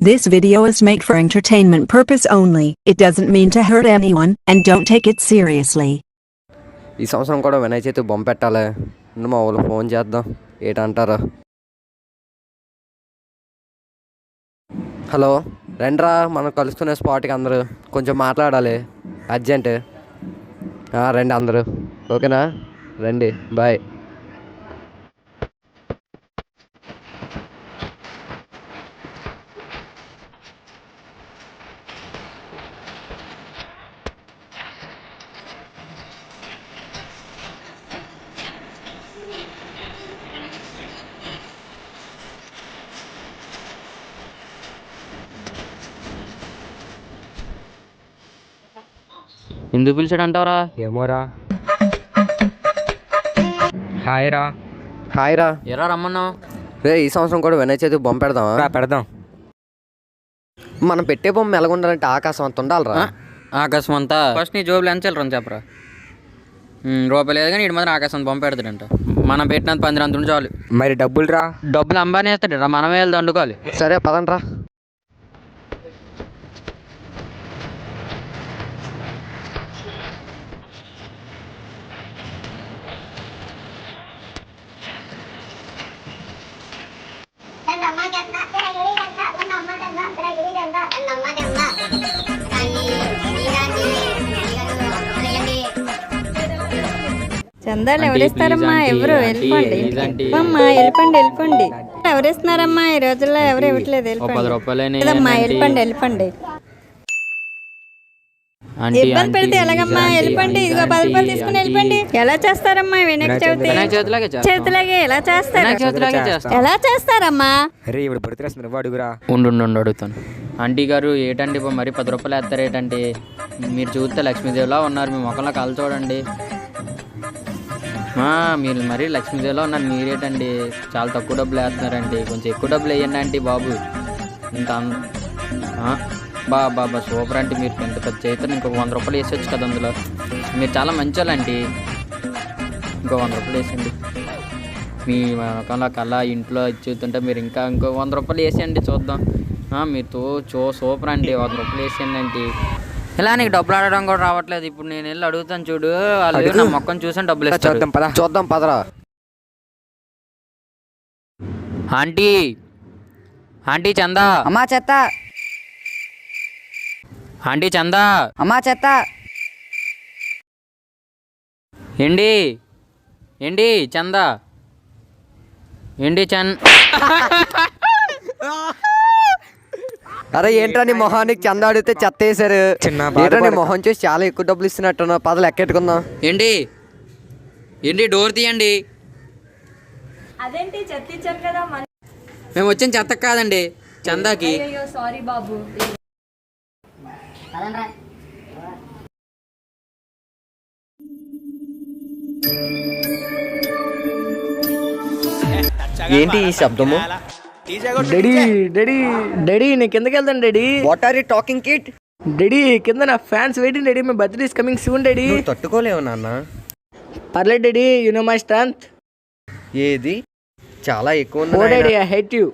This video is made for entertainment purpose only. It doesn't mean to hurt anyone and don't take it seriously. ఈ సంవత్సరం కూడా వినాయక చవితి బొమ్మ పెట్టాలి. మా వాళ్ళు ఫోన్ చేద్దాం ఏంటంటారు. హలో రండ్రా మనం కలుసుకునే స్పాట్కి అందరూ కొంచెం మాట్లాడాలి అర్జెంట్. రండి అందరూ ఓకేనా రండి బాయ్. ఎందుకు పిలిచాడంటావరా? ఏమోరా. హాయ్ రా. హాయ్ రా. ఎరా రమ్మన్నావు? రే ఈ సంవత్సరం కూడా వినాయక చవితి బొమ్మ పెడదామా? పెడదాం. మనం పెట్టే బొమ్మ ఎలాగుండాలంటే ఆకాశం అంత ఉండాలిరా. ఆకాశం అంతా ఫస్ట్ నీ జోబులు ఎంత వెళ్ళరా చెప్పరా. రూపాయలు లేదు కానీ ఇటు మాత్రం ఆకాశం బొమ్మ పెడతాడంట. మనం పెట్టినంత 10 అంత చాలు. మరి డబ్బులు రా. డబ్బులు అంబానే వేస్తాడు రా, మనమే వెళ్ళి దండుకోవాలి. సరే పదండ్రా. చందాలు ఎవరిస్తారమ్మా? ఎవరు వెళ్ళిపోండి అమ్మా, వెళ్ళిపోండి. ఎవరిస్తున్నారమ్మా ఈ రోజుల్లో? ఎవరు ఇవ్వట్లేదు, వెళ్ళిపోండి. ఇబ్బంది పెడితే ఎలాగమ్మా? వెళ్ళిపోండి. ఇదిగో 10 రూపాయలు తీసుకుని వెళ్ళిపోండి. ఎలా చేస్తారమ్మా వినాయక చవితిలాగే? ఎలా చేస్తారు? ఎలా చేస్తారమ్మా? ఉండు అడుగుతాను. ఆంటీ గారు ఏటండి మరి 10 రూపాయలు వేస్తారు ఏటంటే? మీరు చూస్తే లక్ష్మీదేవిలా ఉన్నారు, మీ ముఖంలో కళ్ళు చూడండి. మీరు మరీ లక్ష్మీదేవిలో ఉన్నారు, మీరేటండి చాలా తక్కువ డబ్బులు వేస్తున్నారండి. కొంచెం ఎక్కువ డబ్బులు వేయండి ఆంటీ బాబు. ఇంత బాబా సూపర్ అంటే మీరు ఎంత పెద్ద చేస్తారు. ఇంకొక 100 రూపాయలు వేసేవచ్చు కదా అందులో. మీరు చాలా మంచి వాళ్ళండి. ఇంకో 100 రూపాయలు వేసేయండి. మీ ముఖంలో కళ్ళ ఇంట్లో చూస్తుంటే మీరు ఇంకా ఇంకో 100 రూపాయలు వేసేయండి చూద్దాం. మీరు సూపర్ అండి. 100 రూపాయలు వేసేయండి ఆంటీ. ఇలా నీకు డబ్బులు ఆడడం కూడా రావట్లేదు. ఇప్పుడు నేను వెళ్ళి అడుగుతాను చూడు, వాళ్ళు నా మొక్కను చూసాను డబ్బులు ఇస్తారు. చూద్దాం పదరా. ఆంటీ చందా. అమ్మా చెత్త. ఆంటీ చందా. అమ్మా చెత్త. ఏంటి చందా? అరే ఏంట్రా నీ మొహానికి చందా అడిగితే చెత్త వేసారు. ఏంట్రా నీ మొహం చూసి చాలా ఎక్కువ డబ్బులు ఇస్తున్నట్టు. పదలు ఎక్కెట్టుకుందాం. ఏంటి డోర్ తీయండి. అదేంటి చెత్త ఇచ్చారు కదా? మేము వచ్చిన చెత్త కాదండి, చందాకి. సారీ బాబు. ఏంటి ఈ శబ్దము? డాడీ నేను కిందకి వెళ్తాను daddy. What are you talking kid? Daddy కింద నా fans waiting daddy. My birthday is coming soon daddy. తట్టుకోలేవు నాన్న. పర్లేదు daddy, you know my strength. ఏది చాలా ఎక్కువ ఉంది daddy. I hate you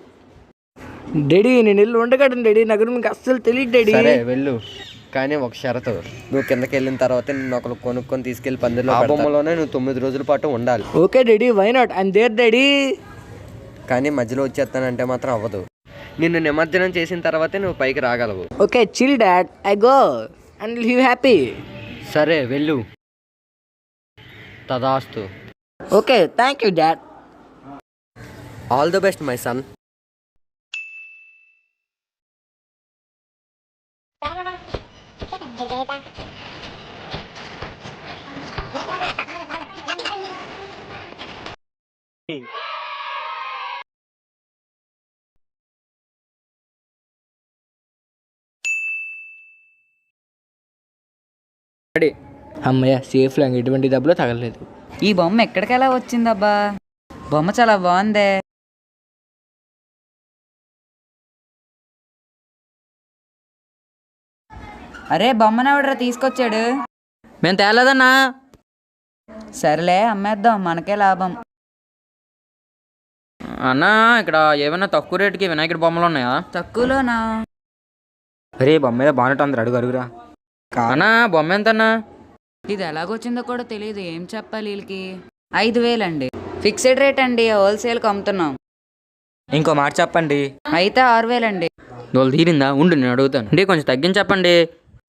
daddy. నేను ఇల్లు ఉండగలను డాడీ, నా గురించి మీకు అస్సలు తెలియదు డాడీ. సరే వెళ్ళు, కానీ ఒక షరతు. నువ్వు కిందకి వెళ్ళిన తర్వాత నిన్ను ఒకరు కొనుక్కొని తీసుకెళ్లి పందిరిలో ఆ బొమ్మలోనే నువ్వు 9 రోజుల పాటు ఉండాలి. Okay daddy, why not, I am there daddy. కానీ మధ్యలో వచ్చేస్తానంటే మాత్రం అవ్వదు. నిన్ను నిమజ్జనం చేసిన తర్వాతే నువ్వు పైకి రాగలవు. Okay chill dad, I go and you happy. సరే వెళ్ళు. తదాస్తు. Okay thank you dad. All the best my son. అమ్మయ్య సేఫ్ లాంగ్, ఎటువంటి దెబ్బలో తగలలేదు. ఈ బొమ్మ ఎక్కడికెలా వచ్చిందబ్బా? బొమ్మ చాలా బాగుందే. అరే బొమ్మనెవడరా తీసుకొచ్చాడు? మేము తేలేదన్నా. సరేలే అమ్మేద్దాం, మనకే లాభం. అన్నా ఇక్కడ ఏమైనా తక్కువ రేటుకి వినాయకుడి బొమ్మలు ఉన్నాయా? తక్కువలోనా? అరే బొమ్మ మీద బాగుంటుంది అందరు అడుగురా. అన్నా బొమ్మ ఎంతన్నా? ఇది ఎలాగొచ్చిందో కూడా తెలియదు, ఏం చెప్పాలి వీళ్ళకి. 5,000 అండి, ఫిక్స్డ్ రేట్ అండి, హోల్సేల్కి అమ్ముతున్నాం. ఇంకో మాట చెప్పండి. అయితే 6,000 అండి. వాళ్ళు తీరిందా? ఉండు నేను అడుగుతాను. అంటే కొంచెం తగ్గించి చెప్పండి.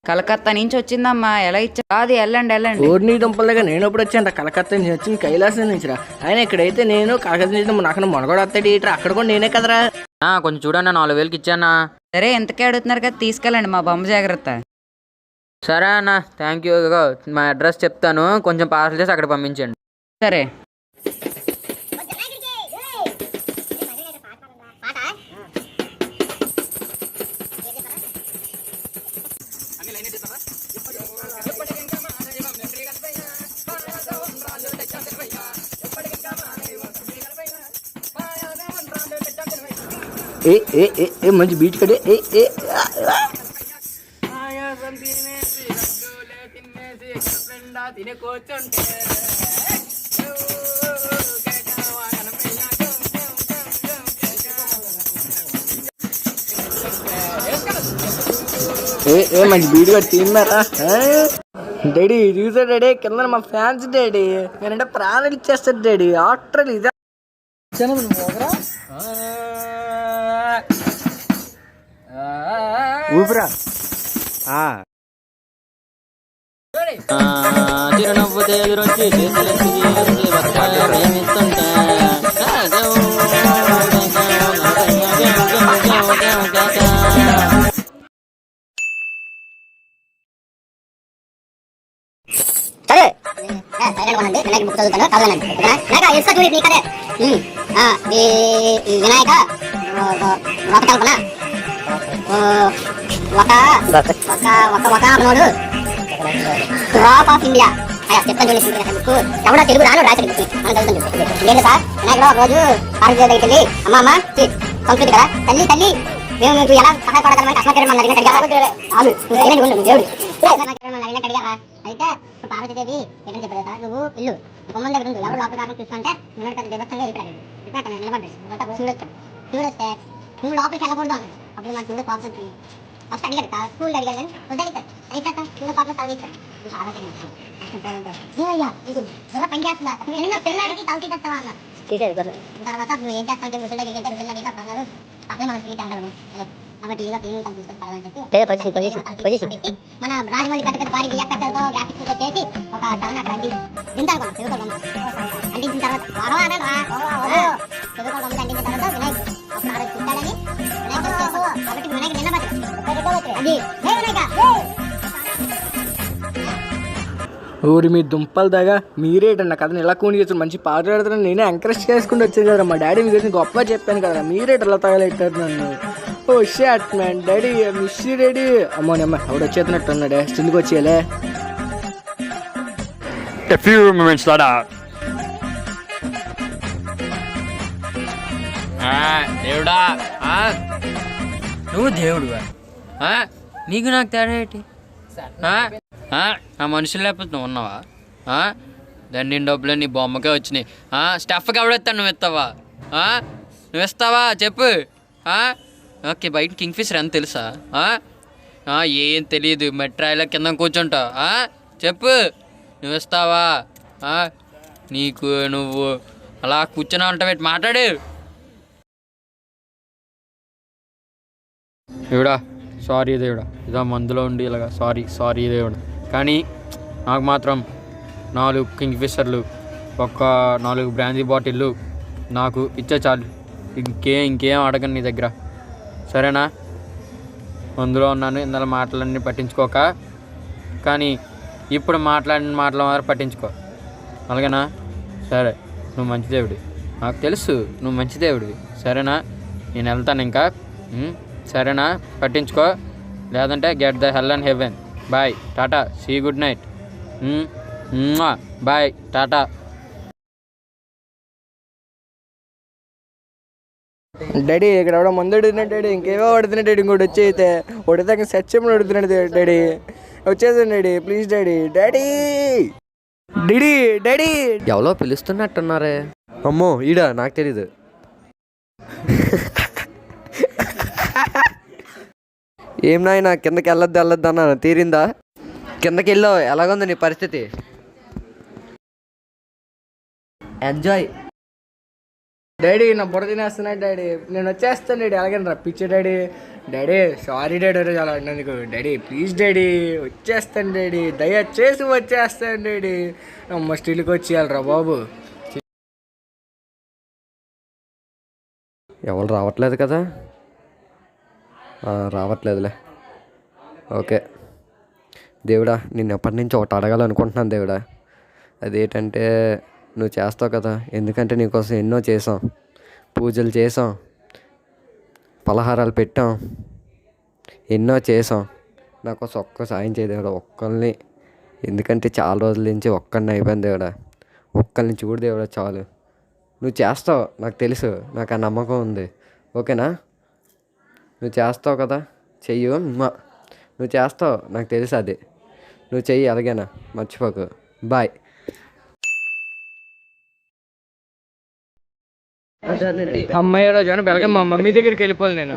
కలకత్తా నుంచి వచ్చిందమ్మా, ఎలా ఇచ్చా? అది వెళ్ళండి. ఊరిని దుంపలుగా నేను ఎప్పుడు వచ్చాను కలకత్తా నుంచి వచ్చింది, కైలాసం నుంచి రా. ఆయన ఇక్కడైతే నేను కలకత్తా నుంచి నాకు మనగడ వస్తాడు ఇట్రా, అక్కడ కూడా నేనే కదరా. కొంచెం చూడన్నా, 4,000కి ఇచ్చానా? సరే ఎంతకే అడుగుతున్నారు కదా, తీసుకెళ్ళండి, మా బొమ్మ జాగ్రత్త. సరే అన్న, థ్యాంక్ యూ. మా అడ్రస్ చెప్తాను, కొంచెం పార్సల్ చేసి అక్కడ పంపించండి. సరే. ఏ ఏ ఏ ఏ మంచి బీచ్ కడే. ఏ ఏ ఏ మంచి బీట్ కట్టి తిన్నారా డాడీ? చూసా డాడీ, కింద మా ఫ్యాన్స్ డాడీ, నేనంటే ప్రాణాలు ఇచ్చేస్తాడు డాడీ. ఆఫ్టర్ ఇదే ఊపిరా. చిరునవ్వు ఎదురొచ్చి ప్రేమిస్తుంటే వినాయక మనోడు డ్రాప్ ఆఫ్ ఇండియా చెప్తాను చూడండి. ఎవడో తెలుగు రాను రాశాడు లేదు సార్. వినాయకుడు ఒక రోజు పార్వతీ దగ్గరికి వెళ్ళి అమ్మ సంస్కృతి కదా తల్లి తల్లి మేము మీకు ఎలా సహాయపడగలమంటే అసలు అడిగా. అయితే పార్వతీదేవి ఎక్కడ చెప్పారు సార్, నువ్వు ఇల్లు బొమ్మల దగ్గర ఉంది, ఎవరు లోపల కారణం చూస్తుంటే దేవస్థానంగా వెళ్ళిపోయాడు. నిలబడ్డాడు చూడొస్తే నువ్వు లోపలికి వెళ్ళకూడదు అన్నాడు. అప్పుడు మాకు చూడ పాపం ఫస్ట్ అడిగాడు సార్, స్కూల్ అడిగాడు కానీ వద్దడిగాడు. అయితే చూడ పాపం చదివిస్తాడు. పని చేస్తున్నా పిల్లడికి తలకి తెస్తావా అన్నారు. తర్వాత నువ్వు ఏం చేస్తావు అంటే ముసలి దగ్గరికి అన్నారు. అప్పుడే మనం స్వీట్ అంటారు కాబట్టి ఏదో పిల్లలు తగ్గిస్తాను చెప్పి మన రాజమౌళి పెద్ద పెద్ద భారీ కట్టలతో గ్రాఫిక్స్ చేసి ఒక టౌన్ అక్కడ తింటారు మనం తెలుగు అంటించిన తర్వాత తెలుగు అంటించిన తర్వాత వినాయకుడు తింటాడని కాబట్టి వినాయకుడు నిలబడి అది ఊరి మీ దుంపలు దాగా మీరేటన్న కథను ఇలా కూని చేసి మంచి పాట ఆడుతున్నాను, నేనే ఎంకరేజ్ చేసుకుంటూ వచ్చాను కదరా. మా డాడీ మీ గురించి గొప్పగా చెప్పాను కదరా, మీరేట అలా తగలెట్టారు నన్ను. Oh shot man daddy, miss daddy. అమ్మోనమ్మ ఎవడు వచ్చేస్తున్నట్టు ఉన్నాడే, కిందకి వచ్చేయాలే. దేవుడా, నువ్వు దేవుడువా? నీకు నాకు తేడా ఏంటి? ఆ మనుషులు లేకపోతే నువ్వు ఉన్నావా? దాన్ని డబ్బులు నీ బొమ్మకే వచ్చినాయి. స్టఫ్కి ఎవడెత్తాను, నువ్వు ఇస్తావా? నువ్వు ఇస్తావా చెప్పు. ఓకే, బయట కింగ్ఫిషర్ ఎంత తెలుసా? ఏం తెలియదు, మెట్రాయిలో కింద కూర్చుంటావు. చెప్పు, నువ్వు ఇస్తావా? నీకు నువ్వు అలా కూర్చొని ఉంటావు, మాట్లాడు. దేవుడా సారీ దేవుడా, ఇదా మందులో ఉండి ఇలాగా సారీ దేవుడా. కానీ నాకు మాత్రం 4 కింగ్ఫిషర్లు, ఒక 4 బ్రాందీ బాటిళ్ళు నాకు ఇచ్చే చాలు. ఇంకేం అడగను నీ దగ్గర, సరేనా? మందులో ఉన్నాను, ఇందులో మాటలన్నీ పట్టించుకోక. కానీ ఇప్పుడు మాట్లాడిన మాటలు మాత్రం పట్టించుకో, అలాగేనా? సరే, నువ్వు మంచి దేవుడివి, నాకు తెలుసు నువ్వు మంచి దేవుడివి, సరేనా? నేను వెళ్తాను ఇంకా, సరేనా? పట్టించుకో, లేదంటే get the hell and heaven. Bye, టాటా, సీ గుడ్ నైట్, బాయ్, టాటా. డాడీ ఇక్కడ ఎవడో మందు అడుగుతున్నాడు డాడీ, ఇంకేవో అడుగుతున్నాడు డాడీ. ఇంకోటి వచ్చి అయితే ఒకటి సత్యం అడుగుతున్నాడు డాడీ. వచ్చేసాను daddy, please daddy. Daddy daddy daddy ఎవరో పిలుస్తున్నట్టున్నారే. అమ్మో ఈడా, నాకు తెలీదు. ఏం నాయనా కిందకి వెళ్ళొద్దు అన్నాను, తీరిందా? కిందకి వెళ్ళావు, ఎలాగుంది నీ పరిస్థితి? ఎంజాయ్. డాడీ నా బుర్ర తినేస్తున్నాడు డాడీ, నేను వచ్చేస్తాను డాడీ. అలాగే రప్పించే డాడీ. డాడీ సారీ డాడీ, చాలా అన్నందుకు డాడీ. ప్లీజ్ డాడీ వచ్చేస్తాను డాడీ, దయచేసి వచ్చేస్తాను డాడీ. అమ్మ స్టీల్కి వచ్చేయాలరా బాబు. ఎవరు రావట్లేదు కదా? రావట్లేదులే. ఓకే దేవుడా, నేను ఎప్పటి నుంచి ఒకటి అడగాలనుకుంటున్నాను దేవుడా. అదేంటంటే నువ్వు చేస్తావు కదా, ఎందుకంటే నీకోసం ఎన్నో చేసాం, పూజలు చేసాం, పలహారాలు పెట్టాం, ఎన్నో చేసాం. నాకోసం ఒక్క సాయం చేయ దేవుడా, ఒక్కరిని. ఎందుకంటే చాలా రోజుల నుంచి ఒక్కరిని అయిపోయింది దేవుడా. ఒక్కరిని చూడు దేవుడా చాలు. నువ్వు చేస్తావు, నాకు తెలుసు, నాకు ఆ నమ్మకం ఉంది. ఓకేనా? నువ్వు చేస్తావు కదా, చెయ్యు. నువ్వు చేస్తావు, నాకు తెలుసు అది. నువ్వు చెయ్యి, అలాగేనా? మర్చిపోకు. బాయ్. అమ్మాయి రోజు బెలగా మా మమ్మీ దగ్గరికి వెళ్ళిపోవాలి నేను.